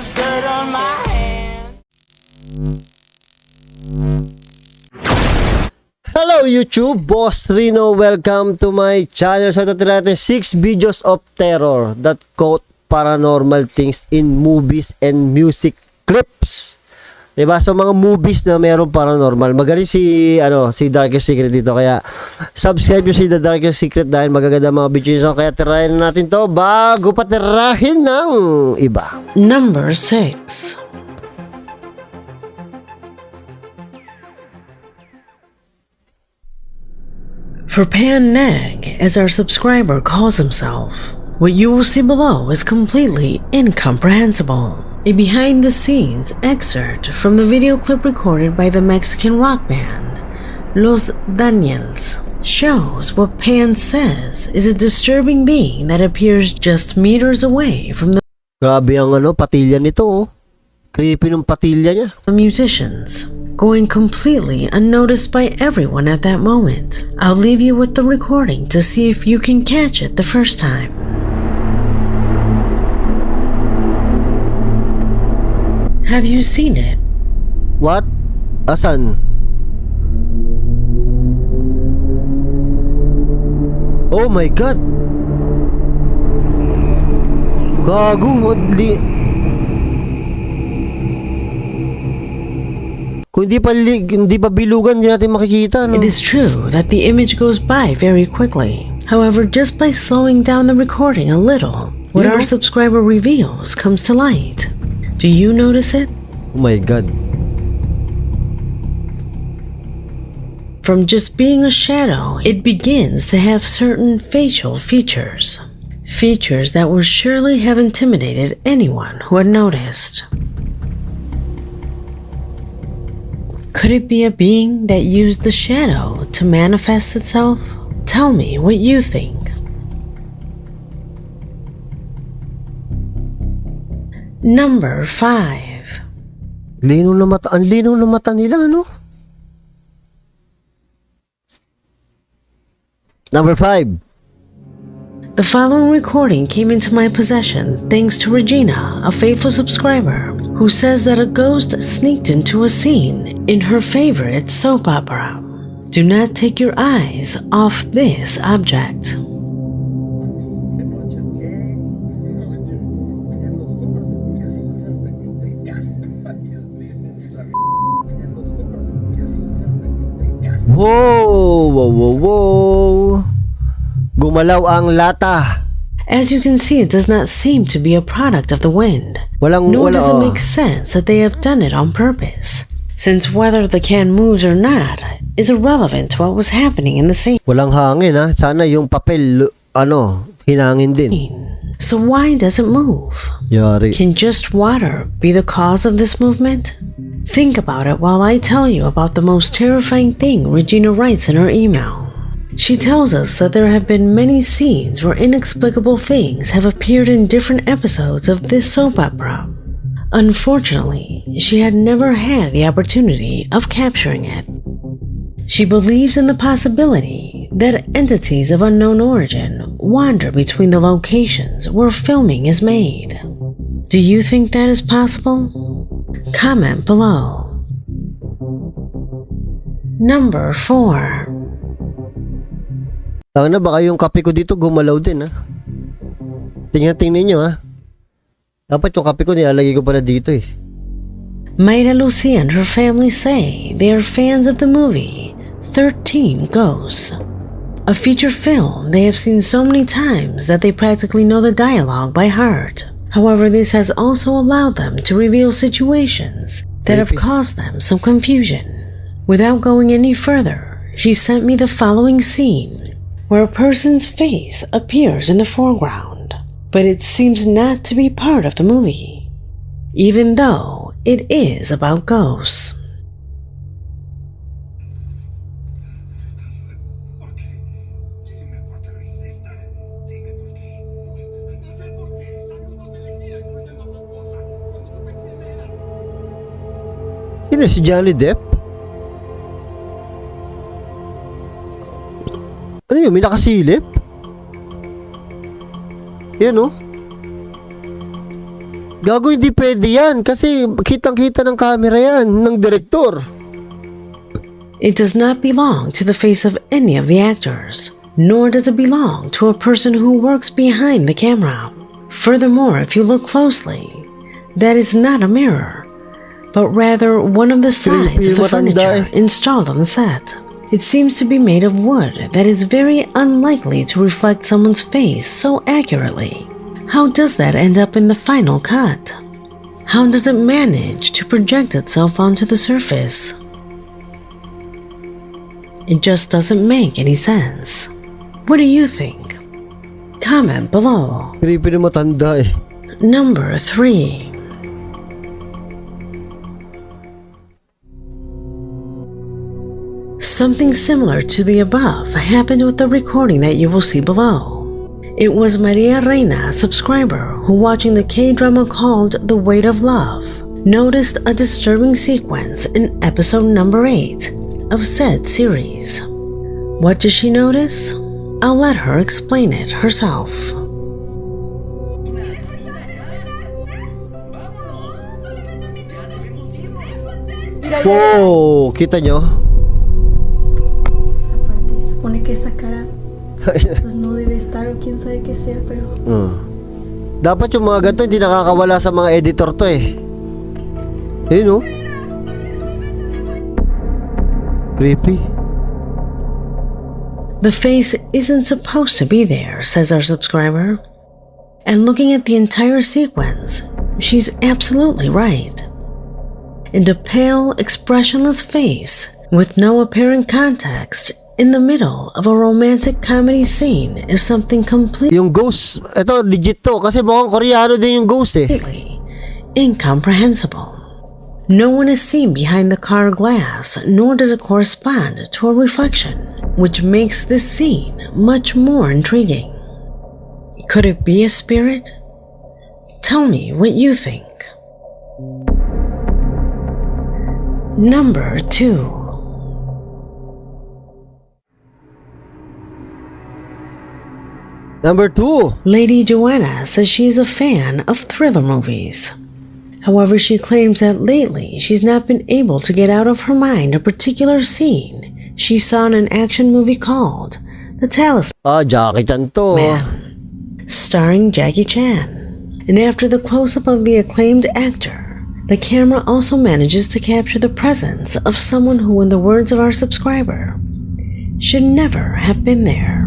there's dirt on my hands. Hello YouTube, Boss Rino. Welcome to my channel. So ito natin 6 videos of terror that quote paranormal things in movies and music clips. Diba? So mga movies na meron paranormal. Magaling si Darkest Secret dito. Kaya subscribe nyo si The Darkest Secret dahil magaganda mga videos. So kaya tirahin na natin to bago pa tirahin ng iba. Number 6. For Pan Nag, as our subscriber calls himself, what you will see below is completely incomprehensible. A behind-the-scenes excerpt from the video clip recorded by the Mexican rock band Los Daniels shows what Pan says is a disturbing being that appears just meters away from the Grabe ang patilya nito oh. Creepy ng patilya niya. musicians, going completely unnoticed by everyone at that moment. I'll leave you with the recording to see if you can catch it the first time. Have you seen it? What? Asan? Oh my God! Gago, madli. Kung hindi pa bilugan, hindi natin makikita, no? It is true that the image goes by very quickly. However, just by slowing down the recording a little, what our subscriber reveals comes to light. Do you notice it? Oh my God. From just being a shadow, it begins to have certain facial features. Features that would surely have intimidated anyone who had noticed. Could it be a being that used the shadow to manifest itself? Tell me what you think. Number 5. Linaw na mata. Ang linaw na mata nila, ano? Number 5. The following recording came into my possession thanks to Regina, a faithful subscriber, who says that a ghost sneaked into a scene in her favorite soap opera. Do not take your eyes off this object. Whoa! Gumalaw ang lata. As you can see, it does not seem to be a product of the wind. Nor does it make sense that they have done it on purpose, since whether the can moves or not is irrelevant to what was happening in the scene. Walang hangin ha. Sana yung papel, hinangin din. So why does it move? Yari. Can just water be the cause of this movement? Think about it while I tell you about the most terrifying thing Regina writes in her email. She tells us that there have been many scenes where inexplicable things have appeared in different episodes of this soap opera. Unfortunately, she had never had the opportunity of capturing it. She believes in the possibility that entities of unknown origin wander between the locations where filming is made. Do you think that is possible? Comment below. Number 4. Tanga na, baka yung kape ko dito gumalaw din ha. Tingnan nyo ha. Dapat yung kape ko nilalagay ko pala dito eh. Mayra Lucia and her family say they are fans of the movie 13 Ghosts, a feature film they have seen so many times that they practically know the dialogue by heart. However, this has also allowed them to reveal situations that have caused them some confusion. Without going any further, she sent me the following scene where a person's face appears in the foreground, but it seems not to be part of the movie, even though it is about ghosts. Sino si Johnny Depp? Ano yun? May nakasilip? Yan oh. Gago, hindi pwede yan kasi kitang-kita ng camera yan, ng direktor. It does not belong to the face of any of the actors, nor does it belong to a person who works behind the camera. Furthermore, if you look closely, that is not a mirror, but rather one of the sides of the furniture installed on the set. It seems to be made of wood that is very unlikely to reflect someone's face so accurately. How does that end up in the final cut? How does it manage to project itself onto the surface? It just doesn't make any sense. What do you think? Comment below. Creepy na matanda eh. Number 3. Something similar to the above happened with the recording that you will see below. It was Maria Reina, a subscriber, who watching the K-drama called The Weight of Love, noticed a disturbing sequence in episode number 8 of said series. What did she notice? I'll let her explain it herself. Wow, kita nyo? Esa parte se supone que esa cara pues no debe estar o quién sabe qué sea, pero Dapat yung mga ganito hindi nakakawala sa mga editor to eh. Ayun no? Creepy. The face isn't supposed to be there, says our subscriber. And looking at the entire sequence, she's absolutely right. And a pale, expressionless face with no apparent context in the middle of a romantic comedy scene is something completely Yung ghost, ito legit to kasi mukhang Koreano din yung ghost eh. incomprehensible. No one is seen behind the car glass, nor does it correspond to a reflection, which makes this scene much more intriguing. Could it be a spirit? Tell me what you think. Number 2. Number 2. Lady Joanna says she is a fan of thriller movies. However, she claims that lately she's not been able to get out of her mind a particular scene she saw in an action movie called The Talisman, Jackie Chan to. starring Jackie Chan. And after the close-up of the acclaimed actor, the camera also manages to capture the presence of someone who, in the words of our subscriber, should never have been there.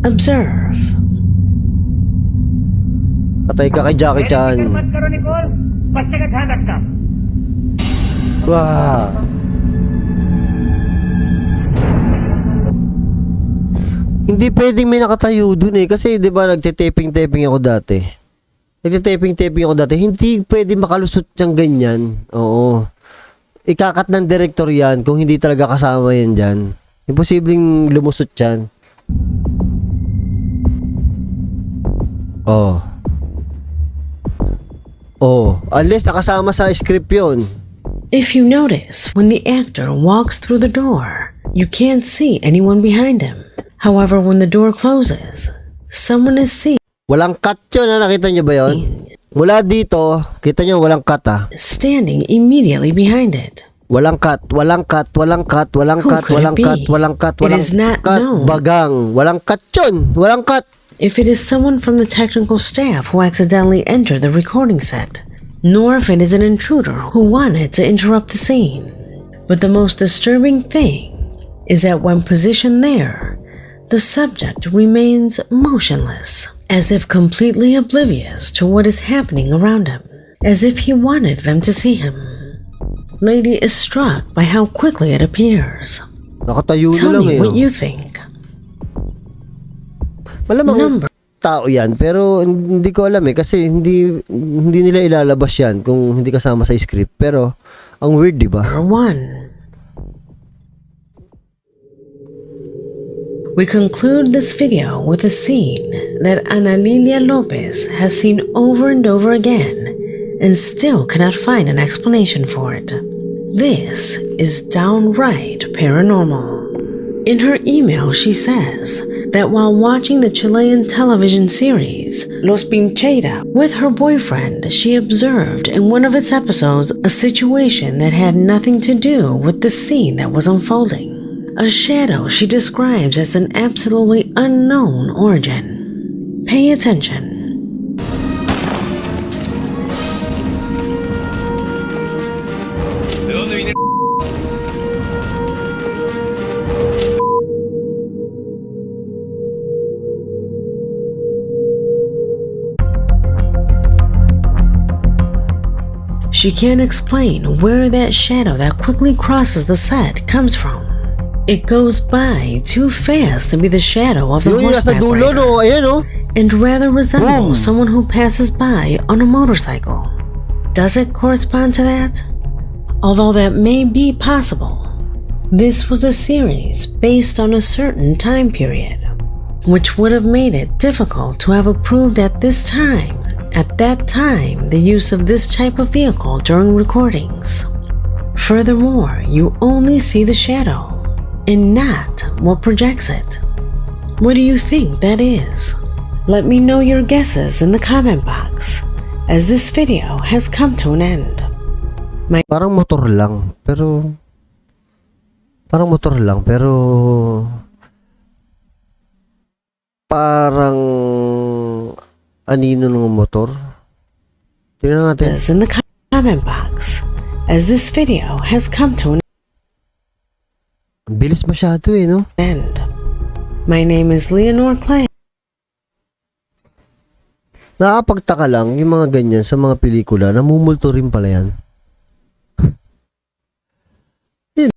Observe. Patay ka kay Jackie Chan. Wow. Hindi pwedeng may nakatayo dun eh. Kasi di ba nagtitaping-taping ako dati. Hindi pwedeng makalusot siyang ganyan. Oo. Ikakat ng direktor yan kung hindi talaga kasama yan dyan. Imposibleng lumusot yan. Unless nakasama sa script yun. If you notice, when the actor walks through the door, you can't see anyone behind him. However, when the door closes, someone is seen Walang cut yun, nakita nyo ba yun? Mula dito, kita nyo walang cut standing immediately behind it. Walang cut. It is not known. Bagang. Walang cut yun. Walang cut. If it is someone from the technical staff who accidentally entered the recording set, nor if it is an intruder who wanted to interrupt the scene. But the most disturbing thing is that when positioned there, the subject remains motionless, as if completely oblivious to what is happening around him, as if he wanted them to see him. Lady is struck by how quickly it appears. Nakatayo na Tell lang me eh. what you think. Malamang tao yan, pero hindi ko alam eh. Kasi hindi nila ilalabas yan kung hindi kasama sa script. Pero, ang weird, di ba? Number 1. We conclude this video with a scene that Ana Lilia Lopez has seen over and over again and still cannot find an explanation for it. This is downright paranormal. In her email, she says that while watching the Chilean television series Los Pincheira with her boyfriend, she observed in one of its episodes a situation that had nothing to do with the scene that was unfolding. A shadow she describes as an absolutely unknown origin. Pay attention. She can't explain where that shadow that quickly crosses the set comes from. It goes by too fast to be the shadow of the Yung nasa horseback dulo, rider, no? Ayan, no? and rather resembles Boom. someone who passes by on a motorcycle. Does it correspond to that? Although that may be possible, this was a series based on a certain time period, which would have made it difficult to have approved at that time, the use of this type of vehicle during recordings. Furthermore, you only see the shadow and not what projects it. What do you think that is? Let me know your guesses in the comment box, as this video has come to an end. Parang motor lang, pero parang anino ng motor. Tingnan natin. This in the comment box, as this video has come to an Ang bilis masyado no? end. My name is Leonor Clay. Nakapagtaka lang yung mga ganyan sa mga pelikula, namumulto rin pala yan.